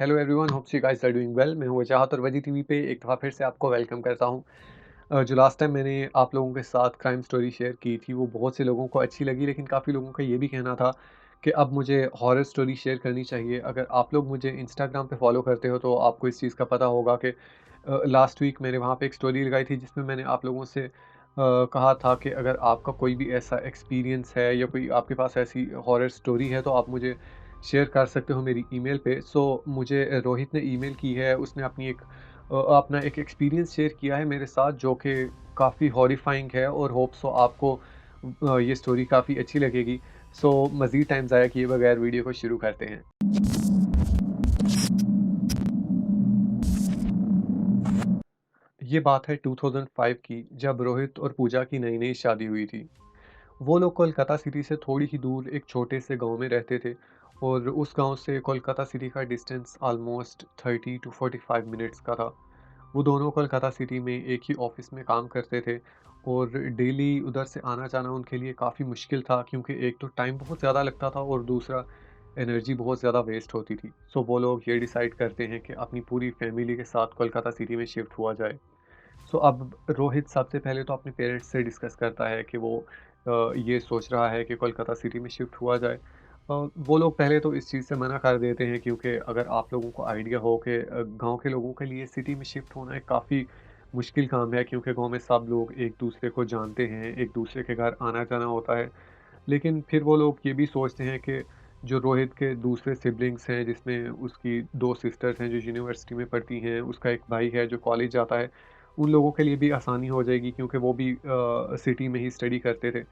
Hello everyone, hopes you guys are doing well. मैं हूँ वजाहत और वजी टीवी पे एक दफ़ा फिर से आपको वेलकम करता हूँ। जो लास्ट टाइम मैंने आप लोगों के साथ क्राइम स्टोरी शेयर की थी वो बहुत से लोगों को अच्छी लगी, लेकिन काफ़ी लोगों का ये भी कहना था कि अब मुझे हॉरर स्टोरी शेयर करनी चाहिए। अगर आप लोग मुझे इंस्टाग्राम पे फॉलो करते हो तो आपको इस चीज़ का पता होगा कि लास्ट वीक मैंने वहाँ पे एक स्टोरी लगाई थी जिसमें मैंने आप लोगों से कहा था कि अगर आपका कोई भी ऐसा एक्सपीरियंस है या कोई आपके पास ऐसी हॉरर स्टोरी है तो आप मुझे शेयर कर सकते हो मेरी ईमेल पे। सो मुझे रोहित ने ईमेल की है, उसने अपना एक एक्सपीरियंस शेयर किया है मेरे साथ जो कि काफ़ी हॉरिफाइंग है और होप सो आपको ये स्टोरी काफ़ी अच्छी लगेगी। सो मज़ीद टाइम ज़ाया किए बगैर वीडियो को शुरू करते हैं। ये बात है 2005 की, जब रोहित और पूजा की नई-नई शादी हुई थी। वो लोग कोलकाता सिटी से थोड़ी ही दूर एक छोटे से गांव में रहते थे और उस गांव से कोलकाता सिटी का डिस्टेंस ऑलमोस्ट 30 टू 45 मिनट्स का था। वो दोनों कोलकाता सिटी में एक ही ऑफिस में काम करते थे और डेली उधर से आना जाना उनके लिए काफ़ी मुश्किल था, क्योंकि एक तो टाइम बहुत ज़्यादा लगता था और दूसरा एनर्जी बहुत ज़्यादा वेस्ट होती थी। सो वो लोग ये डिसाइड करते हैं कि अपनी पूरी फैमिली के साथ कोलकाता सिटी में शिफ्ट हुआ जाए। सो अब रोहित सबसे पहले तो अपने पेरेंट्स से डिस्कस करता है कि वो ये सोच रहा है कि कोलकाता सिटी में शिफ्ट हुआ जाए। वो लोग पहले तो इस चीज़ से मना कर देते हैं, क्योंकि अगर आप लोगों को आइडिया हो कि गांव के लोगों के लिए सिटी में शिफ्ट होना एक काफ़ी मुश्किल काम है, क्योंकि गांव में सब लोग एक दूसरे को जानते हैं, एक दूसरे के घर आना जाना होता है। लेकिन फिर वो लोग ये भी सोचते हैं कि जो रोहित के दूसरे सिबलिंग्स हैं, जिसमें उसकी 2 सिस्टर्स हैं जो यूनिवर्सिटी में पढ़ती हैं, उसका एक भाई है जो कॉलेज जाता है, उन लोगों के लिए भी आसानी हो जाएगी, क्योंकि वो भी सिटी में ही स्टडी करते थे।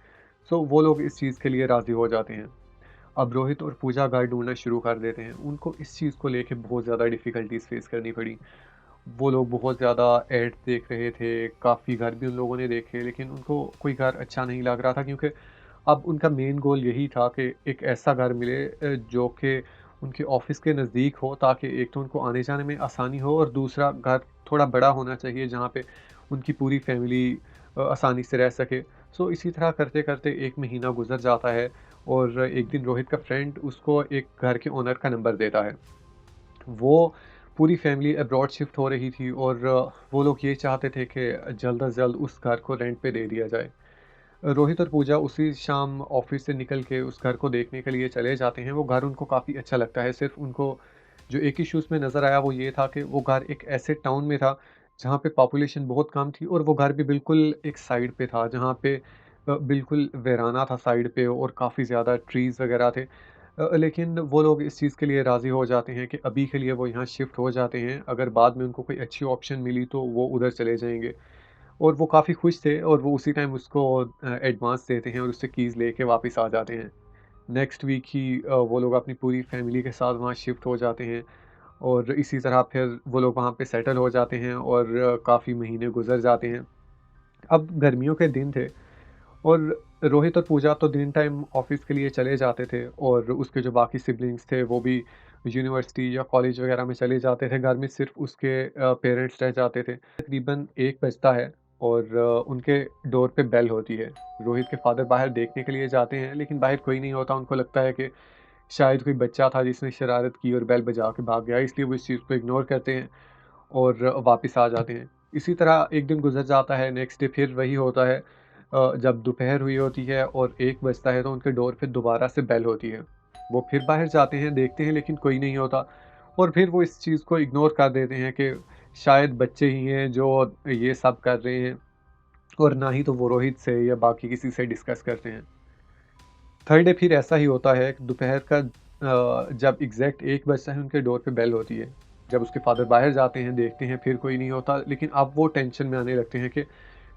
सो वो लोग इस चीज़ के लिए राज़ी हो जाते हैं। अब रोहित और पूजा घर ढूँढना शुरू कर देते हैं। उनको इस चीज़ को लेके बहुत ज़्यादा डिफ़िकल्टीज़ फ़ेस करनी पड़ी। वो लोग बहुत ज़्यादा एड्स देख रहे थे, काफ़ी घर भी उन लोगों ने देखे, लेकिन उनको कोई घर अच्छा नहीं लग रहा था, क्योंकि अब उनका मेन गोल यही था कि एक ऐसा घर मिले जो कि उनके ऑफ़िस के नज़दीक हो, ताकि एक तो उनको आने-जाने में आसानी हो और दूसरा घर थोड़ा बड़ा होना चाहिए जहाँ पे उनकी पूरी फ़ैमिली आसानी से रह सके। सो इसी तरह करते-करते 1 महीना गुज़र जाता है और एक दिन रोहित का फ्रेंड उसको एक घर के ओनर का नंबर देता है। वो पूरी फ़ैमिली अब्रॉड शिफ्ट हो रही थी और वो लोग ये चाहते थे कि जल्द अज़ जल्द उस घर को रेंट पे दे दिया जाए। रोहित और पूजा उसी शाम ऑफिस से निकल के उस घर को देखने के लिए चले जाते हैं। वो घर उनको काफ़ी अच्छा लगता है। सिर्फ़ उनको जो एक इश्यू उसमें नज़र आया वो ये था कि वो घर एक ऐसे टाउन में था जहाँ पे पॉपुलेशन बहुत कम थी और वो घर भी बिल्कुल एक साइड पे था, जहाँ पे बिल्कुल वीराना था साइड पे और काफ़ी ज़्यादा ट्रीज़ वग़ैरह थे। लेकिन वो लोग इस चीज़ के लिए राज़ी हो जाते हैं कि अभी के लिए वो यहाँ शिफ्ट हो जाते हैं। अगर बाद में उनको कोई अच्छी ऑप्शन मिली तो वो उधर चले जाएँगे। और वो काफ़ी खुश थे और वो उसी टाइम उसको एडवांस देते हैं और उससे कीज़ लेके वापस आ जाते हैं। नेक्स्ट वीक ही वो लोग अपनी पूरी फैमिली के साथ वहाँ शिफ्ट हो जाते हैं और इसी तरह फिर वो लोग वहाँ पे सेटल हो जाते हैं और काफ़ी महीने गुज़र जाते हैं। अब गर्मियों के दिन थे और रोहित और पूजा तो दिन टाइम ऑफ़िस के लिए चले जाते थे और उसके जो बाकी सिबलिंग्स थे वो भी यूनिवर्सिटी या कॉलेज वग़ैरह में चले जाते थे। घर में सिर्फ़ उसके पेरेंट्स रह जाते थे। तकरीबन 1 बजता है और उनके डोर पे बेल होती है। रोहित के फ़ादर बाहर देखने के लिए जाते हैं, लेकिन बाहर कोई नहीं होता। उनको लगता है कि शायद कोई बच्चा था जिसने शरारत की और बेल बजा के भाग गया, इसलिए वो इस चीज़ को इग्नोर करते हैं और वापस आ जाते हैं। इसी तरह 1 दिन गुज़र जाता है, नेक्स्ट डे फिर वही होता है। जब दोपहर हुई होती है और 1 बजता है तो उनके डोर पे दोबारा से बेल होती है। वो फिर बाहर जाते हैं, देखते हैं, लेकिन कोई नहीं होता और फिर वो इस चीज़ को इग्नोर कर देते हैं कि शायद बच्चे ही हैं जो ये सब कर रहे हैं, और ना ही तो वो रोहित से या बाकी किसी से डिस्कस करते हैं। थर्ड डे फिर ऐसा ही होता है कि दोपहर का जब एग्ज़ैक्ट 1 बजता है उनके डोर पे बेल होती है। जब उसके फ़ादर बाहर जाते हैं, देखते हैं, फिर कोई नहीं होता, लेकिन अब वो टेंशन में आने लगते हैं कि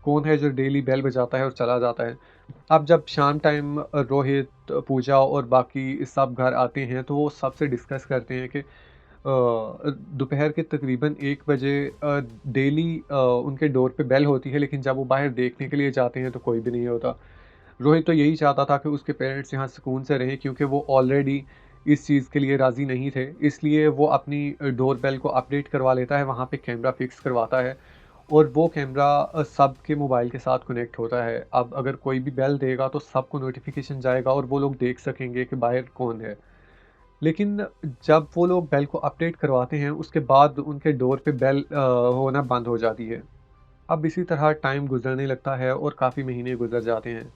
कौन है जो डेली बेल बजाता है और चला जाता है। अब जब शाम टाइम रोहित, पूजा और बाकी सब घर आते हैं तो वो सबसे डिस्कस करते हैं कि दोपहर के तकरीबन 1 बजे डेली उनके डोर पे बेल होती है, लेकिन जब वो बाहर देखने के लिए जाते हैं तो कोई भी नहीं होता। रोहित तो यही चाहता था कि उसके पेरेंट्स यहाँ सुकून से रहें, क्योंकि वो ऑलरेडी इस चीज़ के लिए राज़ी नहीं थे। इसलिए वो अपनी डोर बेल को अपडेट करवा लेता है, वहाँ पे कैमरा फ़िक्स करवाता है और वो कैमरा सबके मोबाइल के साथ कनेक्ट होता है। अब अगर कोई भी बेल देगा तो सबको नोटिफ़िकेशन जाएगा और वो लोग देख सकेंगे कि बाहर कौन है। लेकिन जब वो लोग बेल को अपडेट करवाते हैं, उसके बाद उनके डोर पे बेल होना बंद हो जाती है। अब इसी तरह टाइम गुज़रने लगता है और काफ़ी महीने गुज़र जाते हैं।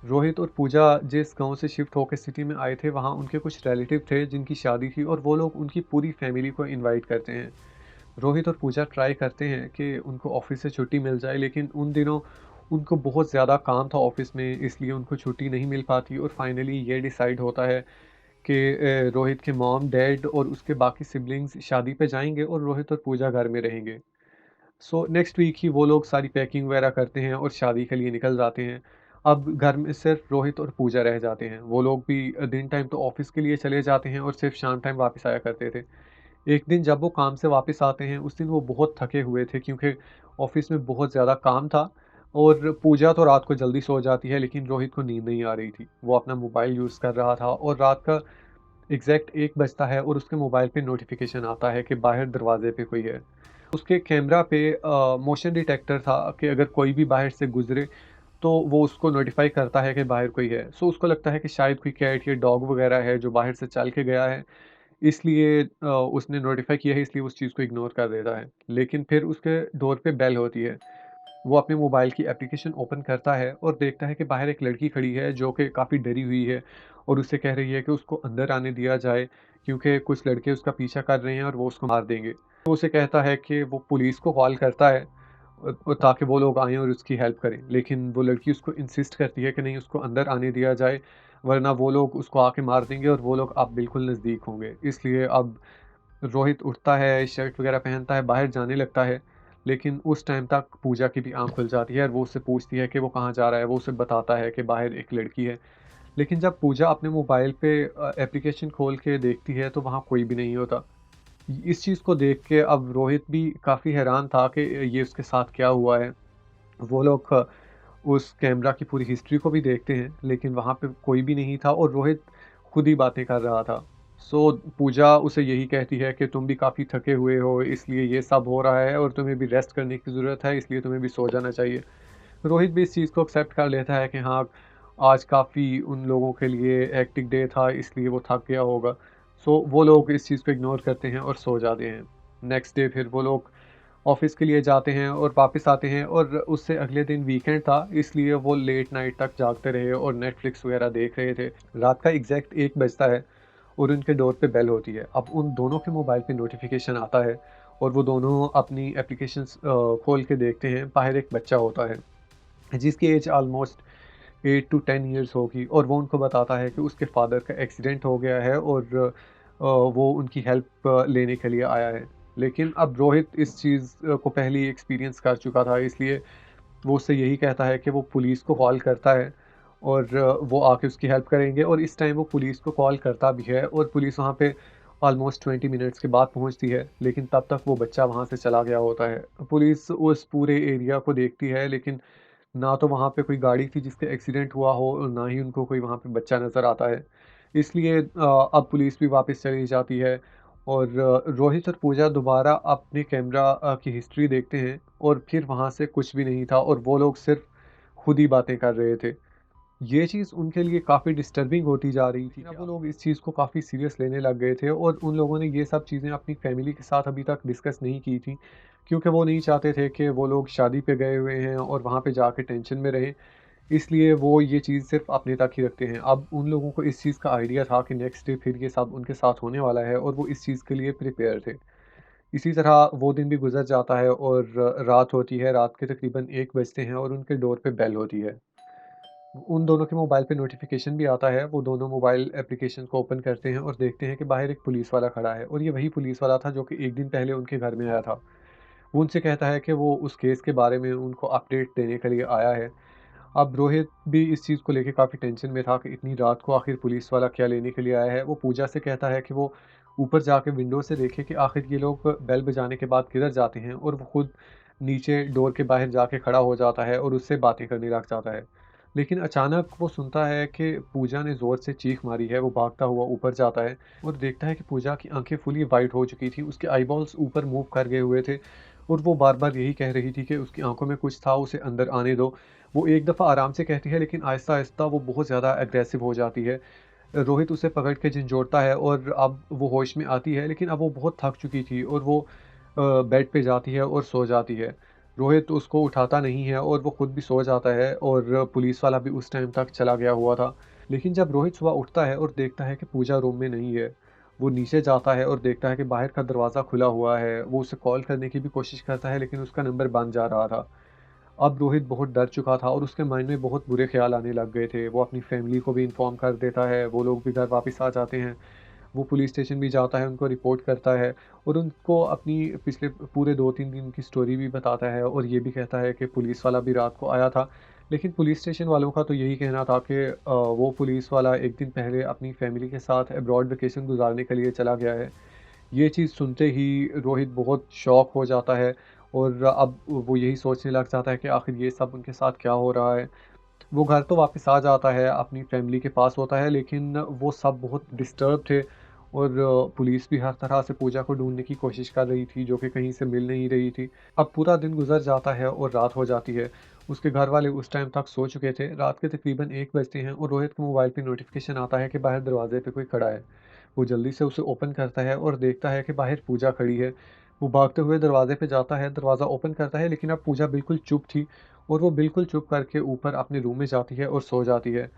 रोहित और पूजा जिस गाँव से शिफ्ट होकर सिटी में आए थे, वहाँ उनके कुछ रिलेटिव थे जिनकी शादी थी और वो लोग उनकी पूरी फैमिली को इनवाइट करते हैं। रोहित और पूजा ट्राई करते हैं कि उनको ऑफ़िस से छुट्टी मिल जाए, लेकिन उन दिनों उनको बहुत ज़्यादा काम था ऑफ़िस में, इसलिए उनको छुट्टी नहीं मिल पाती और फाइनली ये डिसाइड होता है कि रोहित के मॉम, डैड और उसके बाकी सिबलिंग्स शादी पे जाएँगे और रोहित और पूजा घर में रहेंगे। सो नेक्स्ट वीक ही वो लोग सारी पैकिंग वगैरह करते हैं और शादी के लिए निकल जाते हैं। अब घर में सिर्फ रोहित और पूजा रह जाते हैं। वो लोग भी दिन टाइम तो ऑफ़िस के लिए चले जाते हैं और सिर्फ शाम टाइम वापस आया करते थे। एक दिन जब वो काम से वापस आते हैं, उस दिन वो बहुत थके हुए थे क्योंकि ऑफ़िस में बहुत ज़्यादा काम था और पूजा तो रात को जल्दी सो जाती है, लेकिन रोहित को नींद नहीं आ रही थी। वो अपना मोबाइल यूज़ कर रहा था और रात का एग्ज़ैक्ट 1 बजता है और उसके मोबाइल पे नोटिफ़िकेशन आता है कि बाहर दरवाज़े पे कोई है। उसके कैमरा पे मोशन डिटेक्टर था कि अगर कोई भी बाहर से गुज़रे तो वो उसको नोटिफ़ाई करता है कि बाहर कोई है। सो उसको लगता है कि शायद कोई कैट या डॉग वग़ैरह है जो बाहर से चल के गया है, इसलिए उसने नोटिफ़ाई किया है, इसलिए उस चीज़ को इग्नोर कर देता है। लेकिन फिर उसके डोर पे बेल होती है। वो अपने मोबाइल की एप्लीकेशन ओपन करता है और देखता है कि बाहर एक लड़की खड़ी है जो कि काफ़ी डरी हुई है और उससे कह रही है कि उसको अंदर आने दिया जाए, क्योंकि कुछ लड़के उसका पीछा कर रहे हैं और वो उसको मार देंगे। वो उसे कहता है कि वो पुलिस को कॉल करता है ताकि वो लोग आएँ और उसकी हेल्प करें। लेकिन वो लड़की उसको इंसिस्ट करती है कि नहीं, उसको अंदर आने दिया जाए, वरना वो लोग उसको आके मार देंगे और वो लोग अब बिल्कुल नज़दीक होंगे। इसलिए अब रोहित उठता है, शर्ट वगैरह पहनता है, बाहर जाने लगता है, लेकिन उस टाइम तक पूजा की भी आँख खुल जाती है और वो उससे पूछती है कि वो कहाँ जा रहा है। वो उसे बताता है कि बाहर एक लड़की है। लेकिन जब पूजा अपने मोबाइल पे एप्लीकेशन खोल के देखती है तो वहाँ कोई भी नहीं होता। इस चीज़ को देख के अब रोहित भी काफ़ी हैरान था कि ये उसके साथ क्या हुआ है। वो लोग उस कैमरा की पूरी हिस्ट्री को भी देखते हैं, लेकिन वहाँ पे कोई भी नहीं था और रोहित खुद ही बातें कर रहा था। सो पूजा उसे यही कहती है कि तुम भी काफ़ी थके हुए हो, इसलिए ये सब हो रहा है और तुम्हें भी रेस्ट करने की ज़रूरत है, इसलिए तुम्हें भी सो जाना चाहिए। रोहित भी इस चीज़ को एक्सेप्ट कर लेता है कि हाँ, आज काफ़ी उन लोगों के लिए हेक्टिक डे था, इसलिए वो थक गया होगा। सो वो लोग इस चीज़ को इग्नोर करते हैं और सो जाते हैं। नेक्स्ट डे फिर वो लोग ऑफ़िस के लिए जाते हैं और वापस आते हैं और उससे अगले दिन वीकेंड था, इसलिए वो लेट नाइट तक जागते रहे और नेटफ्लिक्स वगैरह देख रहे थे। रात का एग्ज़ैक्ट 1 बजता है और उनके डोर पे बेल होती है। अब उन दोनों के मोबाइल पे नोटिफ़िकेशन आता है और वो दोनों अपनी एप्लीकेशंस खोल के देखते हैं। बाहर एक बच्चा होता है, जिसकी एज ऑलमोस्ट 8 टू 10 इयर्स होगी और वो उनको बताता है कि उसके फ़ादर का एक्सीडेंट हो गया है और वो उनकी हेल्प लेने के लिए आया है। लेकिन अब रोहित इस चीज़ को पहले ही एक्सपीरियंस कर चुका था, इसलिए वो उससे यही कहता है कि वो पुलिस को कॉल करता है और वो आके उसकी हेल्प करेंगे और इस टाइम वो पुलिस को कॉल करता भी है और पुलिस वहाँ पे ऑलमोस्ट 20 मिनट्स के बाद पहुँचती है, लेकिन तब तक वो बच्चा वहाँ से चला गया होता है। पुलिस उस पूरे एरिया को देखती है, लेकिन ना तो वहाँ पे कोई गाड़ी थी जिसका एक्सीडेंट हुआ हो और ना ही उनको कोई वहाँ पे बच्चा नज़र आता है। इसलिए अब पुलिस भी वापस चली जाती है और रोहित और पूजा दोबारा अपने कैमरा की हिस्ट्री देखते हैं और फिर वहाँ से कुछ भी नहीं था और वो लोग सिर्फ़ खुद ही बातें कर रहे थे। ये चीज़ उनके लिए काफ़ी डिस्टर्बिंग होती जा रही थी। अब वो लोग इस चीज़ को काफ़ी सीरियस लेने लग गए थे और उन लोगों ने ये सब चीज़ें अपनी फैमिली के साथ अभी तक डिस्कस नहीं की थी, क्योंकि वो नहीं चाहते थे कि वो लोग शादी पे गए हुए हैं और वहाँ पे जाके टेंशन में रहें। इसलिए वो ये चीज़ सिर्फ़ अपने तक ही रखते हैं। अब उन लोगों को इस चीज़ का आइडिया था कि नेक्स्ट डे फिर ये सब उनके साथ होने वाला है और वो इस चीज़ के लिए प्रिपेयर थे। इसी तरह वो दिन भी गुज़र जाता है और रात होती है, रात के तकरीबन 1 बजते हैं और उनके डोर पे बेल होती है। उन दोनों के मोबाइल पे नोटिफ़िकेशन भी आता है, वो दोनों मोबाइल एप्लीकेशन को ओपन करते हैं और देखते हैं कि बाहर एक पुलिस वाला खड़ा है और ये वही पुलिस वाला था जो कि 1 दिन पहले उनके घर में आया था। वो उनसे कहता है कि वो उस केस के बारे में उनको अपडेट देने के लिए आया है। अब रोहित भी इस चीज़ को लेके काफ़ी टेंशन में था कि इतनी रात को आखिर पुलिस वाला क्या लेने के लिए आया है। वो पूजा से कहता है कि वो ऊपर जाके विंडो से देखे कि आखिर ये लोग बेल बजाने के बाद किधर जाते हैं और वो खुद नीचे डोर के बाहर जाके खड़ा हो जाता है और उससे बातें करने लग जाता है। लेकिन अचानक वो सुनता है कि पूजा ने ज़ोर से चीख मारी है। वो भागता हुआ ऊपर जाता है और देखता है कि पूजा की आँखें फुली वाइट हो चुकी थी। उसके आईबॉल्स ऊपर मूव कर गए हुए थे और वो बार-बार यही कह रही थी कि उसकी आँखों में कुछ था, उसे अंदर आने दो। वो एक दफ़ा आराम से कहती है, लेकिन आहिस्ता-आहिस्ता वो बहुत ज़्यादा एग्रेसिव हो जाती है। रोहित उसे पकड़ के झंझोड़ता है और अब वो होश में आती है, लेकिन अब वो बहुत थक चुकी थी और वो बेड पे जाती है और सो जाती है। रोहित उसको उठाता नहीं है और वो खुद भी सो जाता है और पुलिस वाला भी उस टाइम तक चला गया हुआ था। लेकिन जब रोहित सुबह उठता है और देखता है कि पूजा रूम में नहीं है, वो नीचे जाता है और देखता है कि बाहर का दरवाज़ा खुला हुआ है। वो उसे कॉल करने की भी कोशिश करता है, लेकिन उसका नंबर बंद जा रहा था। अब रोहित बहुत डर चुका था और उसके माइंड में बहुत बुरे ख़्याल आने लग गए थे। वो अपनी फ़ैमिली को भी इन्फॉर्म कर देता है, वो लोग भी घर वापस आ जाते हैं। वो पुलिस स्टेशन भी जाता है, उनको रिपोर्ट करता है और उनको अपनी पिछले पूरे 2-3 दिन की स्टोरी भी बताता है और ये भी कहता है कि पुलिस वाला भी रात को आया था। लेकिन पुलिस स्टेशन वालों का तो यही कहना था कि वो पुलिस वाला 1 दिन पहले अपनी फ़ैमिली के साथ अब्रॉड वेकेशन गुज़ारने के लिए चला गया है। ये चीज़ सुनते ही रोहित बहुत शॉक हो जाता है और अब वो यही सोचने लग जाता है कि आखिर ये सब उनके साथ क्या हो रहा है। वो घर तो वापस आ जाता है, अपनी फैमिली के पास होता है, लेकिन वो सब बहुत डिस्टर्ब थे और पुलिस भी हर तरह से पूजा को ढूँढने की कोशिश कर रही थी, जो कि कहीं से मिल नहीं रही थी। अब पूरा दिन गुज़र जाता है और रात हो जाती है। उसके घर वाले उस टाइम तक सो चुके थे। रात के तकरीबन 1 बजते हैं और रोहित के मोबाइल पे नोटिफ़िकेशन आता है कि बाहर दरवाज़े पे कोई खड़ा है। वो जल्दी से उसे ओपन करता है और देखता है कि बाहर पूजा खड़ी है। वो भागते हुए दरवाज़े पे जाता है, दरवाज़ा ओपन करता है, लेकिन अब पूजा बिल्कुल चुप थी और वो बिल्कुल चुप करके ऊपर अपने रूम में जाती है और सो जाती है।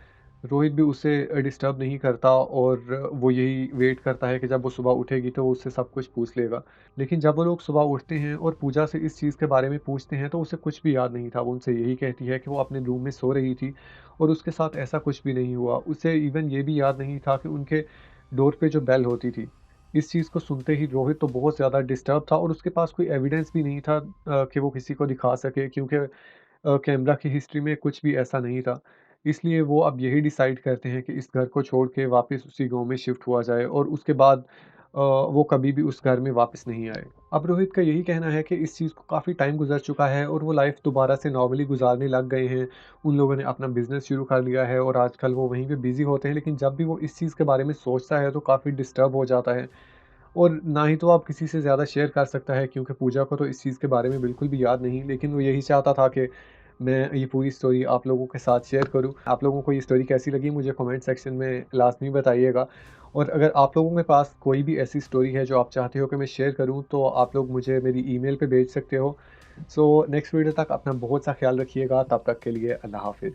रोहित भी उसे डिस्टर्ब नहीं करता और वो यही वेट करता है कि जब वो सुबह उठेगी तो वो उससे सब कुछ पूछ लेगा। लेकिन जब वो लोग सुबह उठते हैं और पूजा से इस चीज़ के बारे में पूछते हैं तो उसे कुछ भी याद नहीं था। वो उनसे यही कहती है कि वो अपने रूम में सो रही थी और उसके साथ ऐसा कुछ भी नहीं हुआ। उसे इवन ये भी याद नहीं था कि उनके डोर पे जो बेल होती थी। इस चीज़ को सुनते ही रोहित तो बहुत ज़्यादा डिस्टर्ब था और उसके पास कोई एविडेंस भी नहीं था कि वो किसी को दिखा सके, क्योंकि कैमरा की हिस्ट्री में कुछ भी ऐसा नहीं था। इसलिए वो अब यही डिसाइड करते हैं कि इस घर को छोड़ के वापस उसी गाँव में शिफ्ट हुआ जाए और उसके बाद वो कभी भी उस घर में वापस नहीं आए। अब रोहित का यही कहना है कि इस चीज़ को काफ़ी टाइम गुज़र चुका है और वो लाइफ़ दोबारा से नॉर्मली गुज़ारने लग गए हैं। उन लोगों ने अपना बिज़नेस शुरू कर लिया है और आजकल वो वहीं पे बिज़ी होते हैं, लेकिन जब भी वो इस चीज़ के बारे में सोचता है तो काफ़ी डिस्टर्ब हो जाता है। और ना ही तो आप किसी से ज़्यादा शेयर कर सकता है, क्योंकि पूजा को तो इस चीज़ के बारे में बिल्कुल भी याद नहीं, लेकिन वो यही चाहता था कि मैं ये पूरी स्टोरी आप लोगों के साथ शेयर करूँ। आप लोगों को ये स्टोरी कैसी लगी मुझे कमेंट सेक्शन में लाज़मी बताइएगा और अगर आप लोगों के पास कोई भी ऐसी स्टोरी है जो आप चाहते हो कि मैं शेयर करूँ, तो आप लोग मुझे मेरी ईमेल पे भेज सकते हो। सो नेक्स्ट वीडियो तक अपना बहुत सा ख़्याल रखिएगा, तब तक के लिए अल्लाह हाफ़िज़।